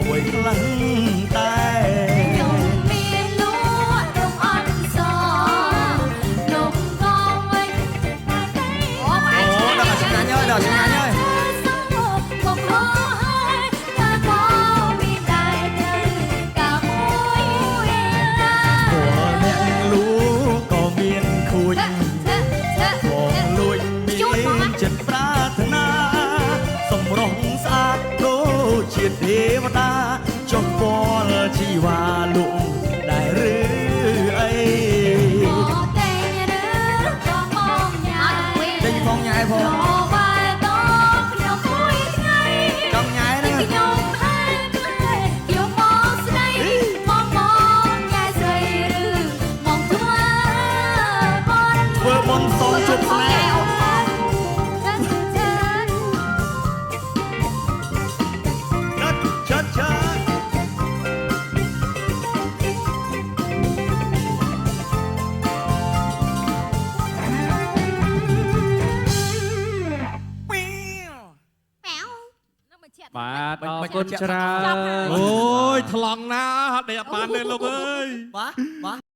មួយខ្លាំងតែខ្ញុំមានលក់រំអន់សនំកងវិញតែអូដល់ឆ្ងាញ់ហើយដល់ឆ្ងាញ់ហើយបងហោហើយថាក៏មានដែរទៅកាមួយពលអ្នកលូក៏មានខួចបងលួចមានចិត្តប្រាថ្នាសម្រស់ស្អាតដូចជាទេវតាចុះពលជីវ៉ាលក់ដែរឬអីតែងឬក៏មកញ៉ាយតែងផងញ៉ែផងបែបតខ្ញុំមួយថ្ងៃចង់ញ៉ែហ្នឹងខ្ញុំហើយខ្ញុំមកស្ដីមកញ៉ាយស្រីឬមកធ្វើបន់សងជប់ស្នេហ៍បាទអរគុណច្រើនអូយថ្លង់ណាស់អត់ដេកបានទេលោកអើយបាទ